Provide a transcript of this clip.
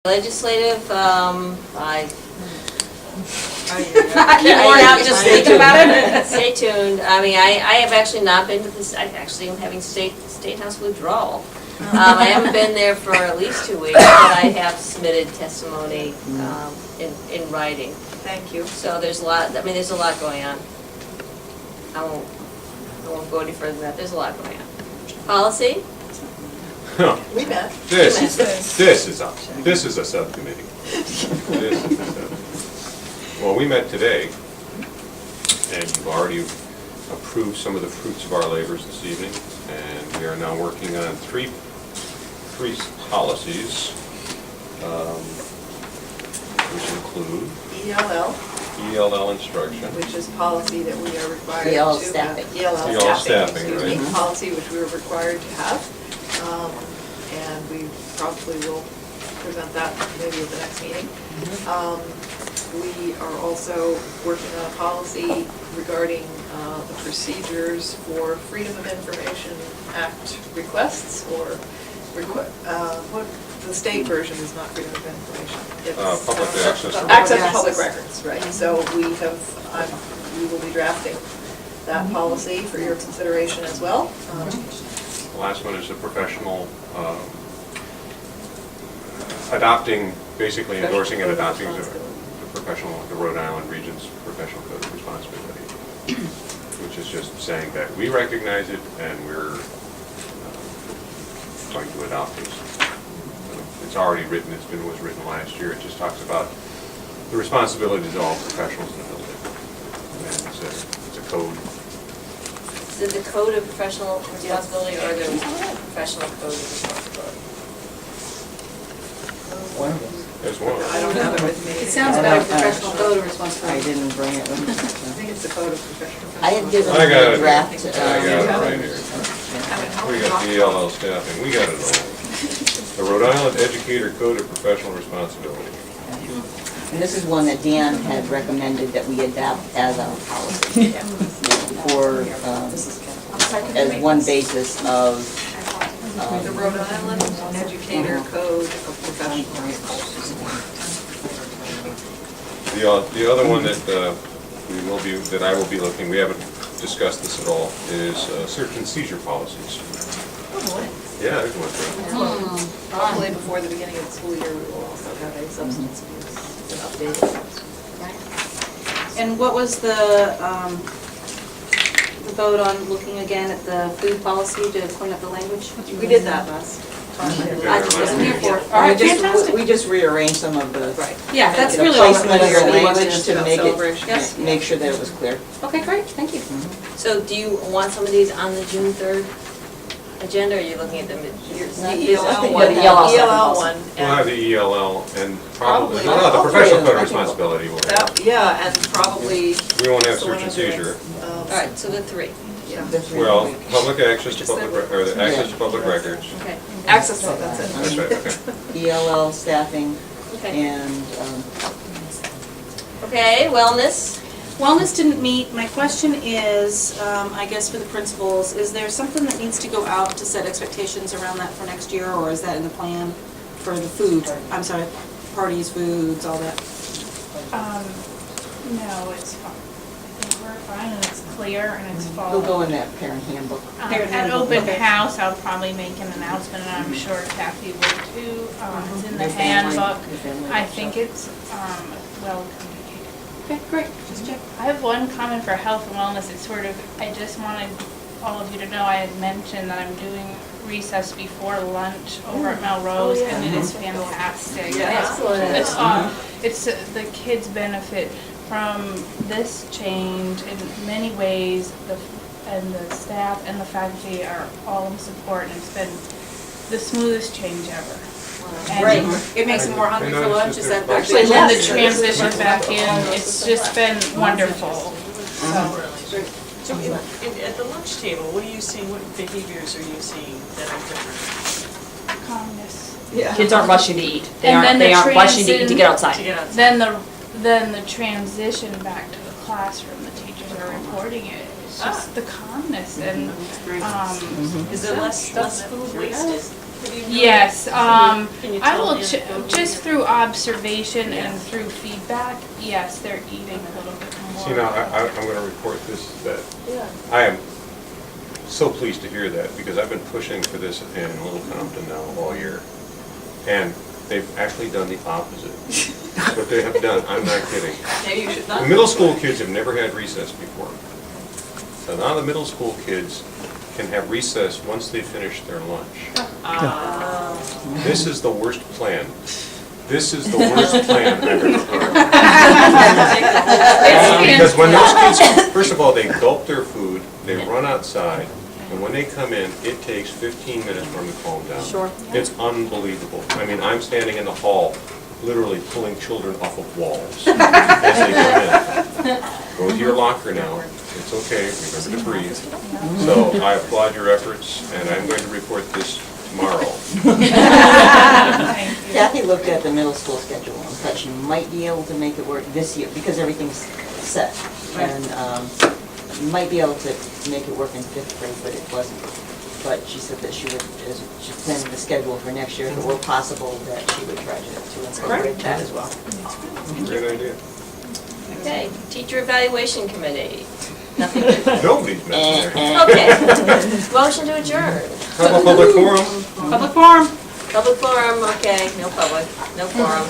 Legislative, I Keep worn out just thinking about it. Stay tuned. I mean, I have actually not been to this, I actually am having state house withdrawal. I haven't been there for at least 2 weeks, but I have submitted testimony in writing. Thank you. So there's a lot, I mean, there's a lot going on. I won't go any further than that, there's a lot going on. Policy? We met. This is a subcommittee. This is a subcommittee. Well, we met today, and you've already approved some of the fruits of our labors this evening, and we are now working on three policies, which include ELL instruction, Which is policy that we are required to ELL have. staffing. ELL staffing, excuse me, right. Policy which we are required to have. And we probably will present that maybe at the next meeting. We are also working on a policy regarding the procedures for Freedom of Information Act requests, or what the state version is not Freedom of Information. It's public access to access to records. public records, right? So we will be drafting that policy for your consideration as well. The last one is a professional, adopting, basically endorsing and adopting the Rhode Island Region's Professional Code of Responsibility, which is just saying that we recognize it and we're going to adopt it. It's already written, was written last year. It just talks about the responsibilities of all professionals in the building. And it's a code. Is it the code of professional responsibility or the professional code of responsibility? One of them. There's one. I don't have it with me. It sounds about a professional code of responsibility. I didn't bring it with me. I think it's the code of professional. I had given I got a it. draft. I got it right here. We got the ELL staffing, we got it all. The Rhode Island Educator Code of Professional Responsibility. And this is one that Dan had recommended that we adopt as our policy for, as one basis of. The Rhode Island Educator Code of Professional Responsibility. The other one that I will be looking, we haven't discussed this at all, is search and seizure policies. Yeah, there's one thing. Probably before the beginning of the school year, we will also have a substance abuse update. And what was the vote on looking again at the food policy to clean up the language? We did that last time. I wasn't here for it. All right, fantastic. We just rearranged some of the. Right. Yeah, that's the really all. placement of the language to About make celebration. Yes. it, make sure that it was clear. Okay, great, thank you. So do you want some of these on the June 3rd agenda, or are you looking at them? The ELL one. The ELL ELL one. We'll have the ELL and probably, Probably. no, the Professional Code of Responsibility will have. Yeah, and probably. We won't have the search one and seizure. All right, so the 3. Yeah. The three. Well, public access to or the access to public records. Okay. Access, that's it. That's right, okay. ELL staffing Okay. and, Okay, wellness. Wellness didn't meet. My question is, I guess for the principals, is there something that needs to go out to set expectations around that for next year, or is that in the plan for the food? I'm sorry, parties, foods, all that? No, it's fine. I think we're fine and it's clear and it's it'll followed. go in that parent handbook. Parent At handbook, open okay. house, I'll probably make an announcement and I'm sure Kathy will too. It's in the Your family- handbook. your family I workshop. think it's well communicated. Okay, great, just check. I have one comment for health and wellness. It's sort of, I just wanted all of you to know, I had mentioned that I'm doing recess before lunch over at Melrose and it is fantastic. Excellent. It's the kids benefit from this change in many ways, and the staff and the faculty are all in support, and it's been the smoothest change ever. And Great. It makes them more hungry for lunch, is that actually, actually? when the Yes. transition back in, it's just been wonderful. So at the lunch table, what are you seeing, what behaviors are you seeing that are different? Calmness. Yeah. Kids aren't rushing to eat. They And aren't, then they the aren't rushing to eat to get To outside. get outside? Then the transition back to the classroom, the teachers are reporting it. It's just the calmness and, Is there less food wasted? Yes, Can you I tell will, anecdotally? just through observation and through feedback, yes, they're eating a little bit more. See, now, I'm going to report this, that I am so pleased to hear that, because I've been pushing for this in Little Compton now all year. And they've actually done the opposite. What they have done, I'm not kidding. Maybe you should The not. middle school kids have never had recess before. So now the middle school kids can have recess once they finish their lunch. This is the worst plan. This is the worst plan I've ever heard. Because when those kids, first of all, they gulp their food, they run outside, and when they come in, it takes 15 minutes for them to calm down. Sure. It's unbelievable. I mean, I'm standing in the hall, literally pulling children off of walls as they come in. Go to your locker now. It's okay, remember to breathe. So I applaud your efforts, and I'm going to report this tomorrow. Thank you. Kathy looked at the middle school schedule and thought she might be able to make it work this year, because everything's set. And might be able to make it work in 5th grade, but it wasn't. But she said that she would send the schedule for next year, if it were possible, that she would try to incorporate that as well. Great idea. Okay, teacher evaluation committee. Nothing. Nobody's messing there. Okay. Motion to adjourn. How about public forum? Public forum. Public forum, okay, no public, no forum.